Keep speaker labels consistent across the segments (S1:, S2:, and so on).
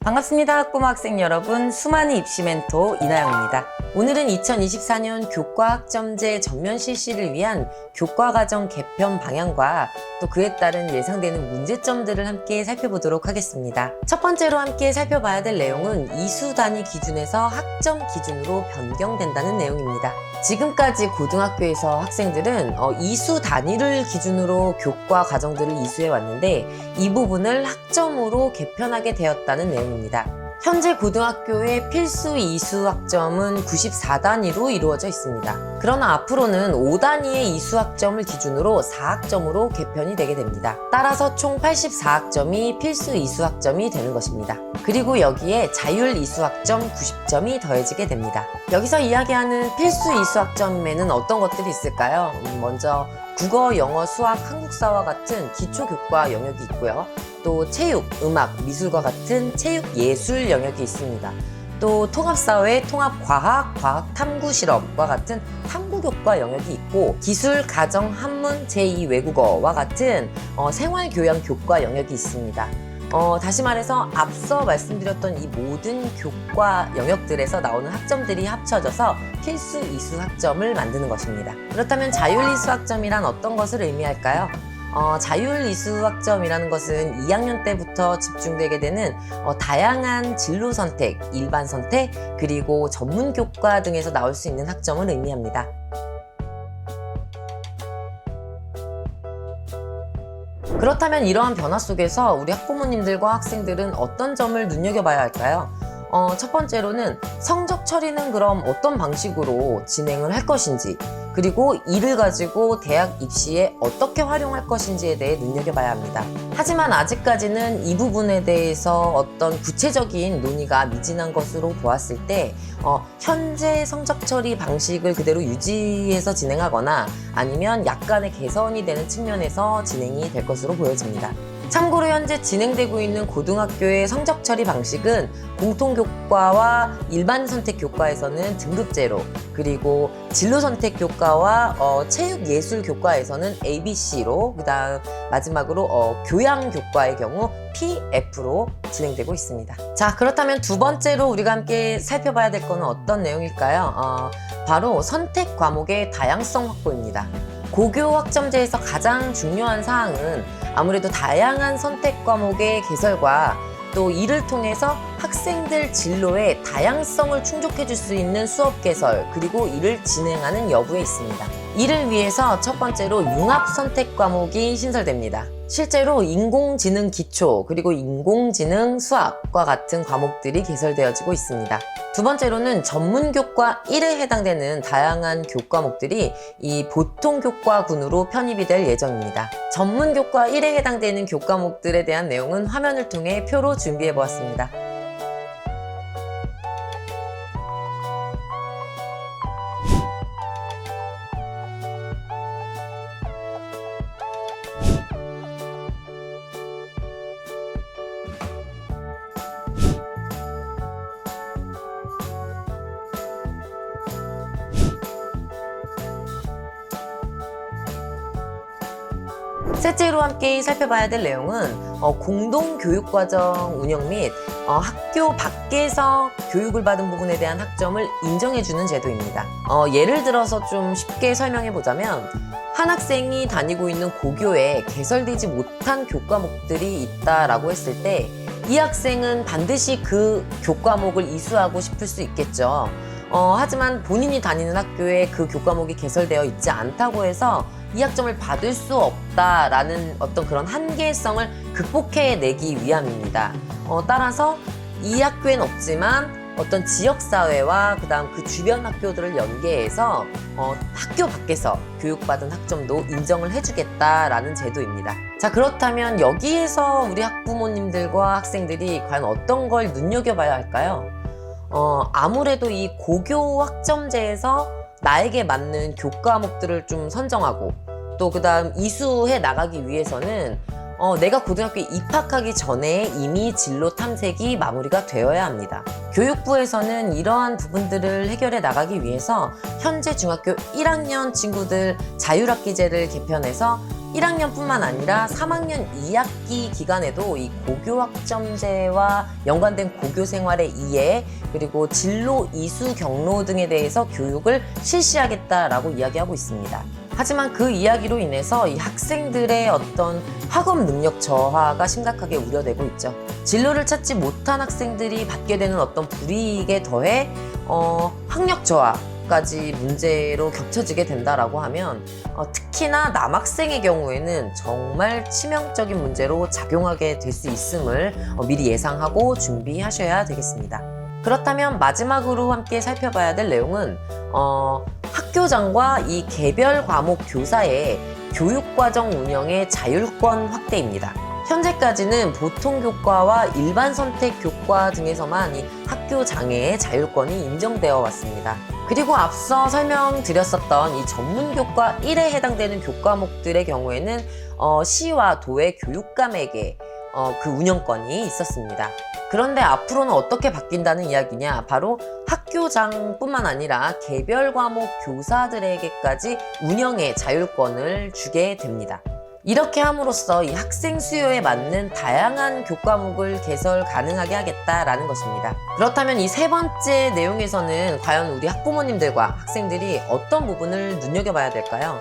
S1: 반갑습니다. 학부모 학생 여러분, 수많은 입시 멘토 이나영입니다. 오늘은 2024년 교과학점제 전면 실시를 위한 교과과정 개편 방향과 또 그에 따른 예상되는 문제점들을 함께 살펴보도록 하겠습니다. 첫 번째로 함께 살펴봐야 될 내용은 이수 단위 기준에서 학점 기준으로 변경된다는 내용입니다. 지금까지 고등학교에서 학생들은 이수 단위를 기준으로 교과 과정들을 이수해 왔는데 이 부분을 학점으로 개편하게 되었다는 내용입니다. 현재 고등학교의 필수 이수 학점은 94단위로 이루어져 있습니다. 그러나 앞으로는 5단위의 이수 학점을 기준으로 4학점으로 개편이 되게 됩니다. 따라서 총 84학점이 필수 이수 학점이 되는 것입니다. 그리고 여기에 자율 이수 학점 90점이 더해지게 됩니다. 여기서 이야기하는 필수 이수 학점에는 어떤 것들이 있을까요? 먼저 국어, 영어, 수학, 한국사와 같은 기초 교과 영역이 있고요. 또 체육, 음악, 미술과 같은 체육 예술 영역이 있습니다. 또 통합사회, 통합과학, 과학탐구실험과 같은 탐구교과 영역이 있고 기술, 가정, 한문, 제2외국어와 같은 생활교양 교과 영역이 있습니다. 다시 말해서 앞서 말씀드렸던 이 모든 교과 영역들에서 나오는 학점들이 합쳐져서 필수 이수 학점을 만드는 것입니다. 그렇다면 자율 이수 학점이란 어떤 것을 의미할까요? 자율 이수 학점이라는 것은 2학년 때부터 집중되게 되는 다양한 진로 선택, 일반 선택, 그리고 전문 교과 등에서 나올 수 있는 학점을 의미합니다. 그렇다면 이러한 변화 속에서 우리 학부모님들과 학생들은 어떤 점을 눈여겨봐야 할까요? 첫 번째로는 성적 처리는 그럼 어떤 방식으로 진행을 할 것인지, 그리고 이를 가지고 대학 입시에 어떻게 활용할 것인지에 대해 눈여겨봐야 합니다. 하지만 아직까지는 이 부분에 대해서 어떤 구체적인 논의가 미진한 것으로 보았을 때 현재 성적 처리 방식을 그대로 유지해서 진행하거나 아니면 약간의 개선이 되는 측면에서 진행이 될 것으로 보여집니다. 참고로 현재 진행되고 있는 고등학교의 성적 처리 방식은 공통교과와 일반 선택 교과에서는 등급제로, 그리고 진로 선택 교과와 체육예술 교과에서는 ABC로, 그다음 마지막으로 교양 교과의 경우 PF로 진행되고 있습니다. 자, 그렇다면 두 번째로 우리가 함께 살펴봐야 될 것은 어떤 내용일까요? 바로 선택 과목의 다양성 확보입니다. 고교 학점제에서 가장 중요한 사항은 아무래도 다양한 선택 과목의 개설과 또 이를 통해서 학생들 진로의 다양성을 충족해 줄 수 있는 수업 개설, 그리고 이를 진행하는 여부에 있습니다. 이를 위해서 첫 번째로 융합 선택 과목이 신설됩니다. 실제로 인공지능 기초, 그리고 인공지능 수학과 같은 과목들이 개설되어지고 있습니다. 두 번째로는 전문교과 1에 해당되는 다양한 교과목들이 이 보통교과군으로 편입이 될 예정입니다. 전문교과 1에 해당되는 교과목들에 대한 내용은 화면을 통해 표로 준비해 보았습니다. 셋째로 함께 살펴봐야 될 내용은 공동교육과정 운영 및 학교 밖에서 교육을 받은 부분에 대한 학점을 인정해주는 제도입니다. 예를 들어서 좀 쉽게 설명해 보자면 한 학생이 다니고 있는 고교에 개설되지 못한 교과목들이 있다라고 했을 때 이 학생은 반드시 그 교과목을 이수하고 싶을 수 있겠죠. 하지만 본인이 다니는 학교에 그 교과목이 개설되어 있지 않다고 해서 이 학점을 받을 수 없다라는 어떤 그런 한계성을 극복해내기 위함입니다. 따라서 이 학교엔 없지만 어떤 지역사회와 그다음 그 주변 학교들을 연계해서 학교 밖에서 교육받은 학점도 인정을 해주겠다라는 제도입니다. 자, 그렇다면 여기에서 우리 학부모님들과 학생들이 과연 어떤 걸 눈여겨봐야 할까요? 아무래도 이 고교 학점제에서 나에게 맞는 교과목들을 좀 선정하고 또 그다음 이수해 나가기 위해서는 내가 고등학교에 입학하기 전에 이미 진로 탐색이 마무리가 되어야 합니다. 교육부에서는 이러한 부분들을 해결해 나가기 위해서 현재 중학교 1학년 친구들 자율학기제를 개편해서 1학년뿐만 아니라 3학년 2학기 기간에도 이 고교학점제와 연관된 고교 생활의 이해, 그리고 진로 이수 경로 등에 대해서 교육을 실시하겠다라고 이야기하고 있습니다. 하지만 그 이야기로 인해서 이 학생들의 어떤 학업 능력 저하가 심각하게 우려되고 있죠. 진로를 찾지 못한 학생들이 받게 되는 어떤 불이익에 더해 학력 저하까지 문제로 겹쳐지게 된다라고 하면 특히나 남학생의 경우에는 정말 치명적인 문제로 작용하게 될 수 있음을 미리 예상하고 준비하셔야 되겠습니다. 그렇다면 마지막으로 함께 살펴봐야 될 내용은 학교장과 이 개별 과목 교사의 교육과정 운영의 자율권 확대입니다. 현재까지는 보통교과와 일반선택교과 등에서만 이 학교장애의 자율권이 인정되어 왔습니다. 그리고 앞서 설명드렸었던 이 전문교과 1에 해당되는 교과목들의 경우에는 시와 도의 교육감에게 그 운영권이 있었습니다. 그런데 앞으로는 어떻게 바뀐다는 이야기냐? 바로 학교장뿐만 아니라 개별 과목 교사들에게까지 운영의 자율권을 주게 됩니다. 이렇게 함으로써 이 학생 수요에 맞는 다양한 교과목을 개설 가능하게 하겠다라는 것입니다. 그렇다면 이 세 번째 내용에서는 과연 우리 학부모님들과 학생들이 어떤 부분을 눈여겨봐야 될까요?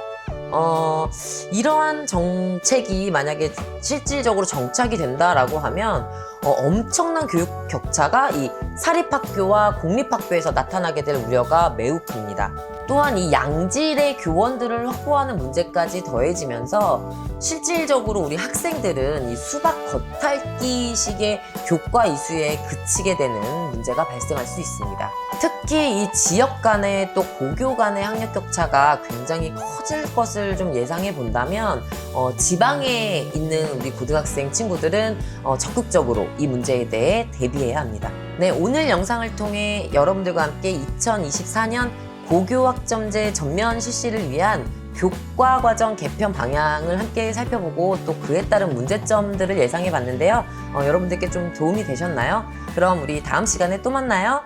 S1: 이러한 정책이 만약에 실질적으로 정착이 된다라고 하면 엄청난 교육 격차가 이 사립학교와 공립학교에서 나타나게 될 우려가 매우 큽니다. 또한 이 양질의 교원들을 확보하는 문제까지 더해지면서 실질적으로 우리 학생들은 이 수박 겉핥기식의 교과 이수에 그치게 되는 문제가 발생할 수 있습니다. 특히 이 지역 간의 또 고교 간의 학력 격차가 굉장히 커질 것을 좀 예상해 본다면 지방에 있는 우리 고등학생 친구들은 적극적으로 이 문제에 대해 대비해야 합니다. 네, 오늘 영상을 통해 여러분들과 함께 2024년 고교학점제 전면 실시를 위한 교과과정 개편 방향을 함께 살펴보고 또 그에 따른 문제점들을 예상해 봤는데요. 여러분들께 좀 도움이 되셨나요? 그럼 우리 다음 시간에 또 만나요.